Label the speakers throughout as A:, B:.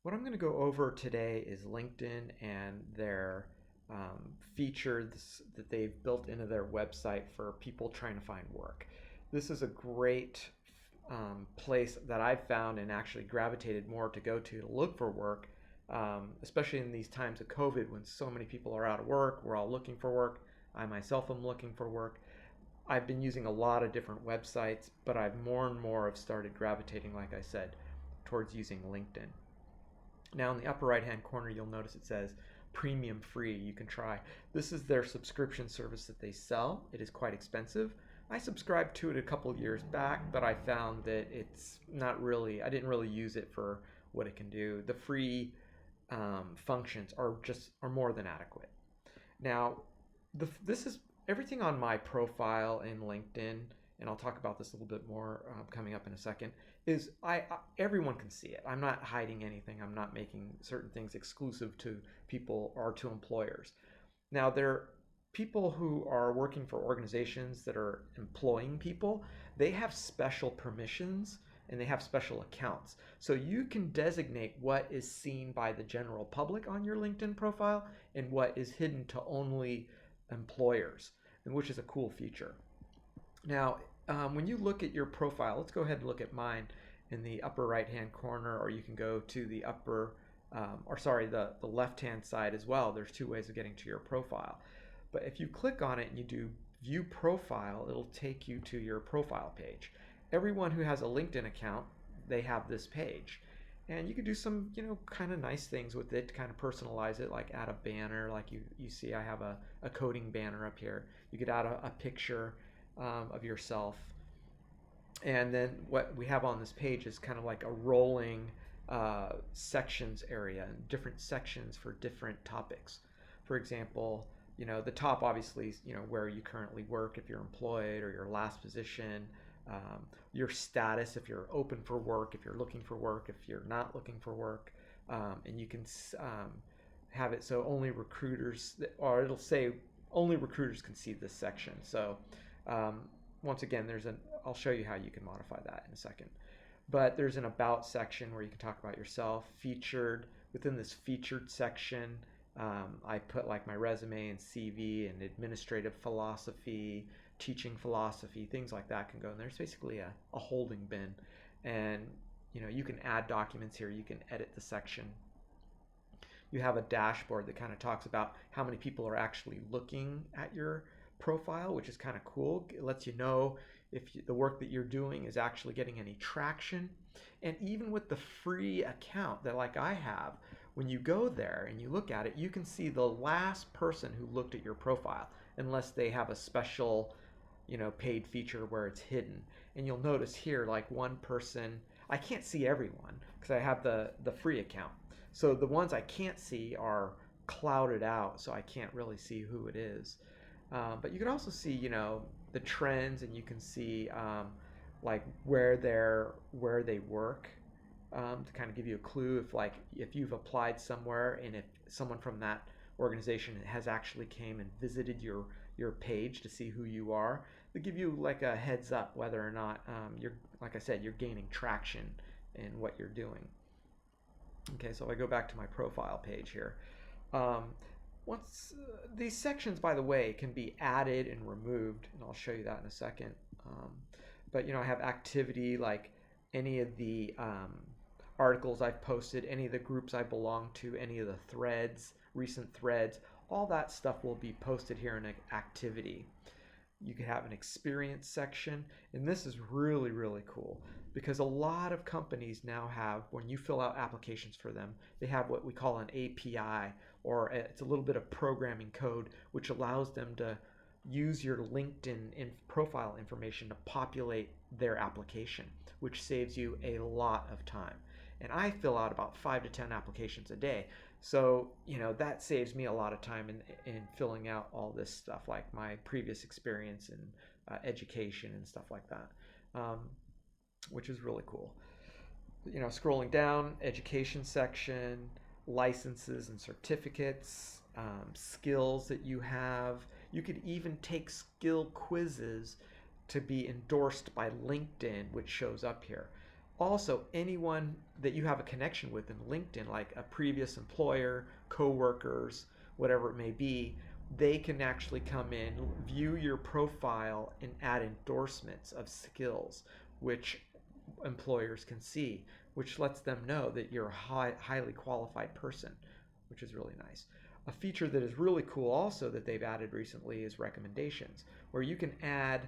A: What I'm going to go over today is LinkedIn and their features that they've built into their website for people trying to find work. This is a great place that I've found and actually gravitated more to go to look for work, especially in these times of COVID when so many people are out of work. We're all looking for work. I myself am looking for work. I've been using a lot of different websites, but I've more and more have started gravitating, like I said, towards using LinkedIn. Now in the upper right hand corner, you'll notice it says premium free. You can try. This is their subscription service that they sell. It is quite expensive. I subscribed to it a couple years back, but I found that it's not really, I didn't really use it for what it can do. The free functions are more than adequate. Now, this is everything on my profile in LinkedIn, and I'll talk about this a little bit more coming up in a second. Is everyone can see it. I'm not hiding anything. I'm not making certain things exclusive to people or to employers. Now, there are people who are working for organizations that are employing people. They have special permissions and they have special accounts. So you can designate what is seen by the general public on your LinkedIn profile and what is hidden to only employers, and which is a cool feature. Now, when you look at your profile, let's go ahead and look at mine in the upper right hand corner, or you can go to the the left hand side as well. There's two ways of getting to your profile. But if you click on it and you do view profile, it'll take you to your profile page. Everyone who has a LinkedIn account, they have this page. And you can do some, kind of nice things with it to kind of personalize it, like add a banner, like you see I have a coding banner up here. You could add a picture of yourself. And then what we have on this page is kind of like a rolling sections area, and different sections for different topics. For example, the top obviously is, where you currently work, if you're employed, or your last position, your status, if you're open for work, if you're looking for work, if you're not looking for work, and you can have it so only recruiters, or it'll say only recruiters can see this section. So once again, I'll show you how you can modify that in a second. But there's an about section where you can talk about yourself. Featured, within this featured section, I put like my resume and CV and administrative philosophy, teaching philosophy, things like that can go in there. It's basically a holding bin. And you can add documents here. You can edit the section. You have a dashboard that kind of talks about how many people are actually looking at your profile, which is kind of cool. It lets you know if the work that you're doing is actually getting any traction. And even with the free account that like I have, when you go there and you look at it, you can see the last person who looked at your profile, unless they have a special, paid feature where it's hidden. And you'll notice here, like one person, I can't see everyone because I have the free account. So the ones I can't see are clouded out, so I can't really see who it is. But you can also see, the trends, and you can see like where they work, to kind of give you a clue if you've applied somewhere and if someone from that organization has actually came and visited your page to see who you are. They give you like a heads up whether or not you're, like I said, you're gaining traction in what you're doing. Okay, so I go back to my profile page here. Once these sections, by the way, can be added and removed, and I'll show you that in a second. But I have activity, like any of the articles I've posted, any of the groups I belong to, any of the threads, recent threads, all that stuff will be posted here in activity. You can have an experience section, and this is really, really cool because a lot of companies now have, when you fill out applications for them, they have what we call an API, or it's a little bit of programming code, which allows them to use your LinkedIn profile information to populate their application, which saves you a lot of time. And I fill out about 5 to 10 applications a day. So, that saves me a lot of time in filling out all this stuff, like my previous experience in education and stuff like that, which is really cool. Scrolling down, education section, licenses and certificates, skills that you have. You could even take skill quizzes to be endorsed by LinkedIn, which shows up here. Also, anyone that you have a connection with in LinkedIn, like a previous employer, coworkers, whatever it may be, they can actually come in, view your profile, and add endorsements of skills, which employers can see, which lets them know that you're a highly qualified person, which is really nice. A feature that is really cool also that they've added recently is recommendations, where you can add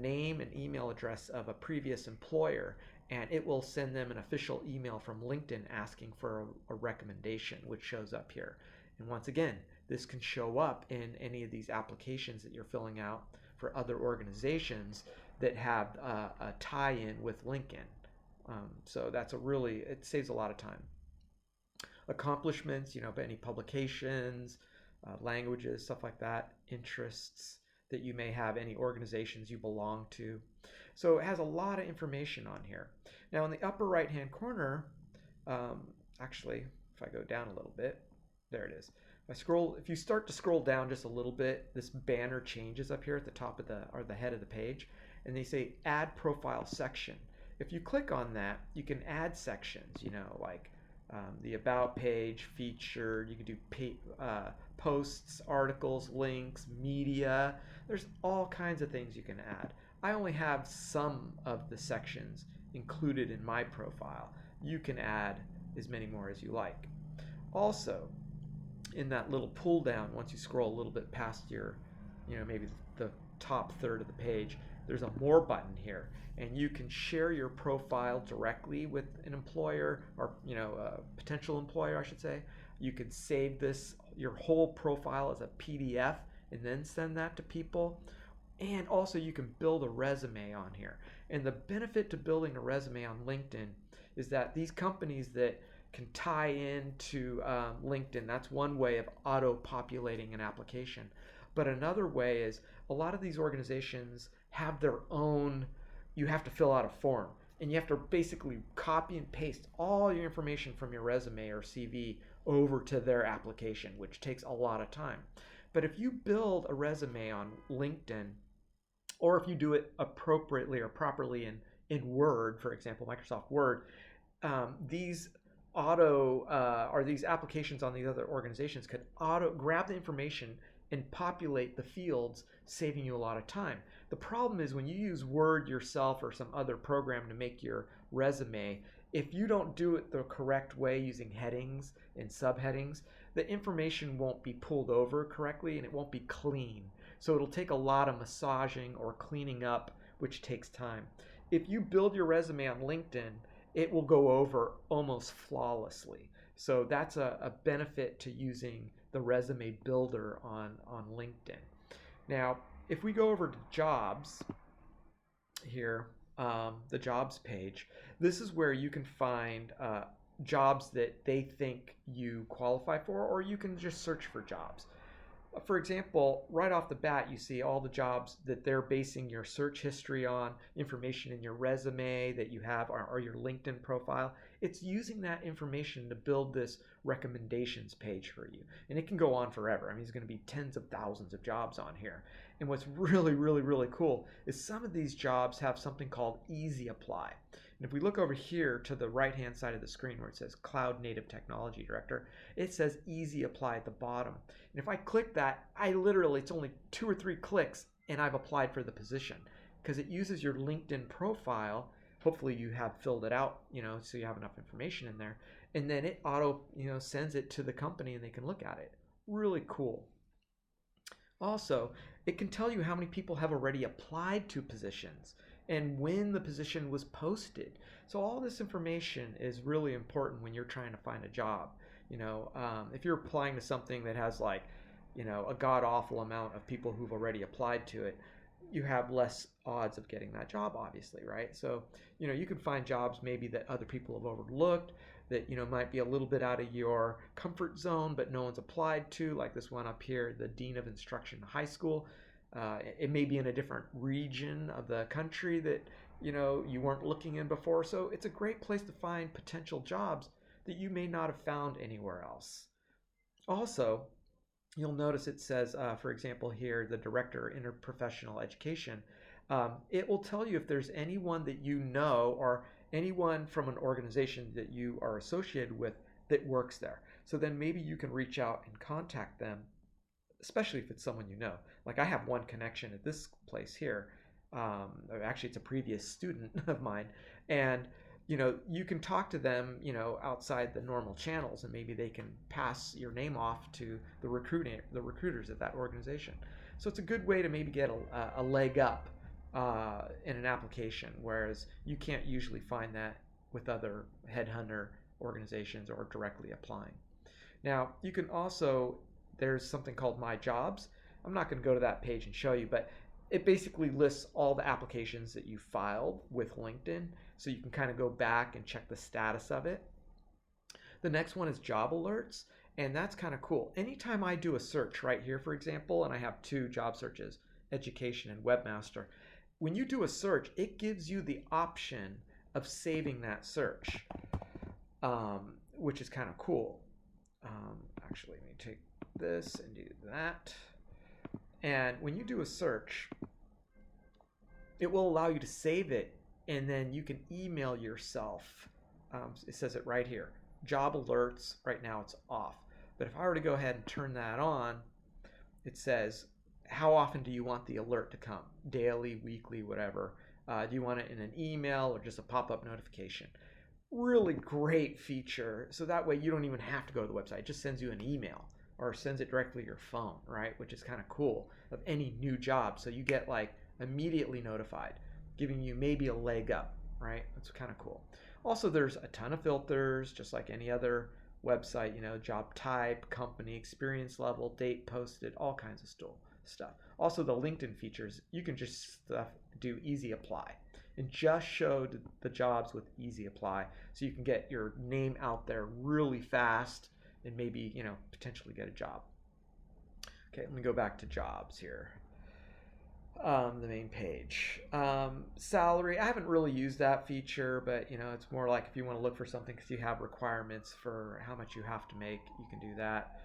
A: name and email address of a previous employer, and it will send them an official email from LinkedIn asking for a recommendation, which shows up here. And once again, this can show up in any of these applications that you're filling out for other organizations that have a tie-in with LinkedIn. So that's it saves a lot of time. Accomplishments, any publications, languages, stuff like that, interests that you may have, any organizations you belong to. So it has a lot of information on here. Now in the upper right hand corner, actually, if I go down a little bit, there it is. If you start to scroll down just a little bit, this banner changes up here at the top of the head of the page, and they say add profile section. If you click on that, you can add sections, like the about page, featured. You can do posts, articles, links, media. There's all kinds of things you can add. I only have some of the sections included in my profile. You can add as many more as you like. Also, in that little pull down, once you scroll a little bit past your, maybe the top third of the page, there's a more button here, and you can share your profile directly with an employer, or a potential employer, I should say. You could save your whole profile as a PDF and then send that to people. And also you can build a resume on here. And the benefit to building a resume on LinkedIn is that these companies that can tie into LinkedIn, that's one way of auto-populating an application. But another way is a lot of these organizations have their own, you have to fill out a form. And you have to basically copy and paste all your information from your resume or CV over to their application, which takes a lot of time. But if you build a resume on LinkedIn, or if you do it appropriately or properly in Word, for example, Microsoft Word, these these applications on these other organizations could auto grab the information and populate the fields, saving you a lot of time. The problem is when you use Word yourself or some other program to make your resume, if you don't do it the correct way using headings and subheadings, the information won't be pulled over correctly and it won't be clean. So it'll take a lot of massaging or cleaning up, which takes time. If you build your resume on LinkedIn, it will go over almost flawlessly. So that's a benefit to using the resume builder on LinkedIn. Now, if we go over to jobs here, the jobs page, this is where you can find jobs that they think you qualify for, or you can just search for jobs. For example, right off the bat, you see all the jobs that they're basing your search history on, information in your resume that you have, or your LinkedIn profile. It's using that information to build this recommendations page for you. And it can go on forever. I mean, there's going to be tens of thousands of jobs on here. And what's really, really, really cool is some of these jobs have something called Easy Apply. And if we look over here to the right-hand side of the screen where it says Cloud Native Technology Director, it says Easy Apply at the bottom. And if I click that, it's only 2 or 3 clicks and I've applied for the position, because it uses your LinkedIn profile. Hopefully you have filled it out, so you have enough information in there. And then it auto, sends it to the company and they can look at it. Really cool. Also, it can tell you how many people have already applied to positions and when the position was posted. So all this information is really important when you're trying to find a job. If you're applying to something that has a god-awful amount of people who've already applied to it, you have less odds of getting that job, obviously, right? So, you can find jobs maybe that other people have overlooked, that, might be a little bit out of your comfort zone, but no one's applied to, like this one up here, the Dean of Instruction High School. It may be in a different region of the country that, you weren't looking in before. So it's a great place to find potential jobs that you may not have found anywhere else. Also, you'll notice it says, for example, here, the Director of Interprofessional Education. It will tell you if there's anyone that or anyone from an organization that you are associated with that works there. So then maybe you can reach out and contact them, especially if it's someone you know. Like I have one connection at this place here. Actually, it's a previous student of mine, and you can talk to them, outside the normal channels, and maybe they can pass your name off to the recruiters at that organization. So it's a good way to maybe get a leg up in an application, whereas you can't usually find that with other headhunter organizations or directly applying. Now, you can also, there's something called My Jobs. I'm not going to go to that page and show you, but it basically lists all the applications that you filed with LinkedIn, so you can kind of go back and check the status of it. The next one is job alerts, and that's kind of cool. Anytime I do a search right here, for example, and I have two job searches, education and webmaster, when you do a search, it gives you the option of saving that search, which is kind of cool. Actually, let me take this and do that. And when you do a search, it will allow you to save it, and then you can email yourself. It says it right here. Job alerts, right now it's off. But if I were to go ahead and turn that on, it says, how often do you want the alert to come? Daily, weekly, whatever. Do you want it in an email or just a pop-up notification? Really great feature. So that way you don't even have to go to the website. It just sends you an email or sends it directly to your phone, right? Which is kind of cool, of any new job. So you get like immediately notified, giving you maybe a leg up, right? That's kind of cool. Also, there's a ton of filters, just like any other website, job type, company, experience level, date posted, all kinds of stuff. Also, the LinkedIn features, you can just do easy apply and just show the jobs with easy apply, so you can get your name out there really fast and maybe, potentially get a job. Okay, let me go back to jobs here. The main page. Salary, I haven't really used that feature, but it's more like if you want to look for something because you have requirements for how much you have to make, you can do that.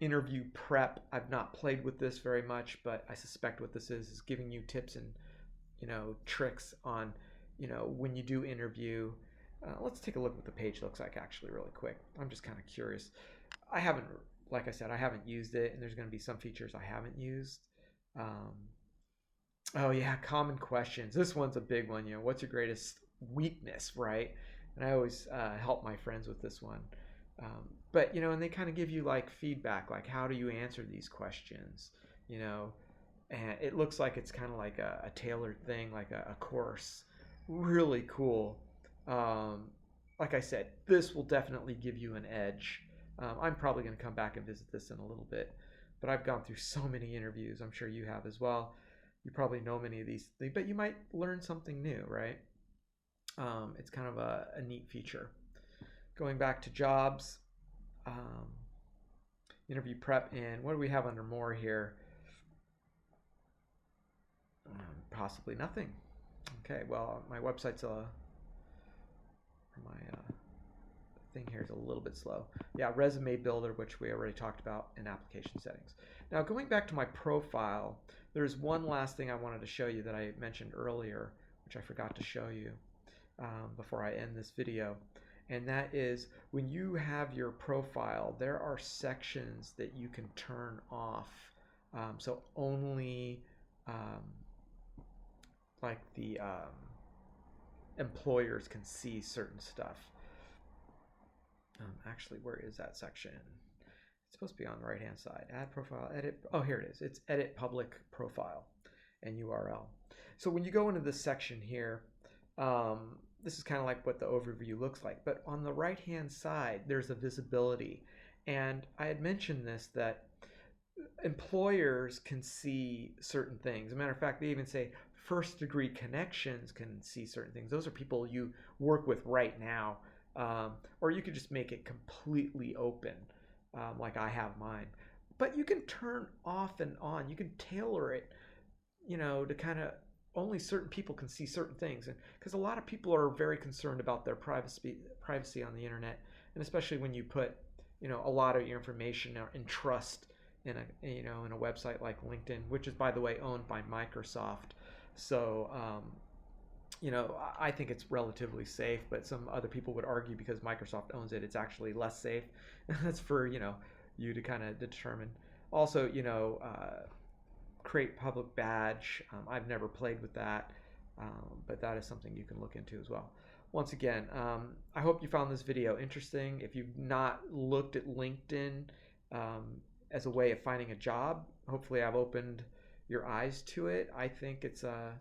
A: Interview prep, I've not played with this very much, but I suspect what this is giving you tips and tricks on when you do interview. Let's take a look at what the page looks like actually really quick. I'm just kind of curious. Like I said, I haven't used it, and there's going to be some features I haven't used. Oh yeah, common questions. This one's a big one. What's your greatest weakness, right? And I always help my friends with this one. But and they kind of give you like feedback, like how do you answer these questions? And it looks like it's kind of like a tailored thing, like a course. Really cool. Like I said, this will definitely give you an edge. I'm probably going to come back and visit this in a little bit, but I've gone through so many interviews. I'm sure you have as well. You probably know many of these things, but you might learn something new, right? It's kind of a neat feature. Going back to jobs, interview prep, and what do we have under more here? Possibly nothing. Okay, well, my website's thing here is a little bit slow. Yeah, resume builder, which we already talked about, in application settings. Now, going back to my profile, there's one last thing I wanted to show you that I mentioned earlier, which I forgot to show you before I end this video. And that is, when you have your profile, there are sections that you can turn off. So only like the employers can see certain stuff. Actually, where is that section? It's supposed to be on the right hand side. Add profile, edit. Oh, here it is. It's edit public profile and URL. So when you go into this section here, this is kind of like what the overview looks like. But on the right hand side, there's a visibility. And I had mentioned this, that employers can see certain things. As a matter of fact, they even say first degree connections can see certain things. Those are people you work with right now. Or you could just make it completely open, like I have mine. But you can turn off and on. You can tailor it, to kind of only certain people can see certain things. And because a lot of people are very concerned about their privacy on the internet, and especially when you put, a lot of your information and trust in a website like LinkedIn, which is, by the way, owned by Microsoft. So I think it's relatively safe, but some other people would argue because Microsoft owns it, it's actually less safe. That's for, you to kind of determine. Also, create public badge. I've never played with that, but that is something you can look into as well. Once again, I hope you found this video interesting. If you've not looked at LinkedIn as a way of finding a job, hopefully I've opened your eyes to it. I think it's a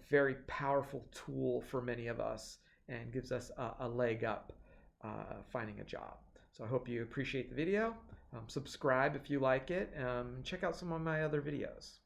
A: very powerful tool for many of us and gives us a leg up finding a job. So I hope you appreciate the video. Subscribe if you like it. Check out some of my other videos.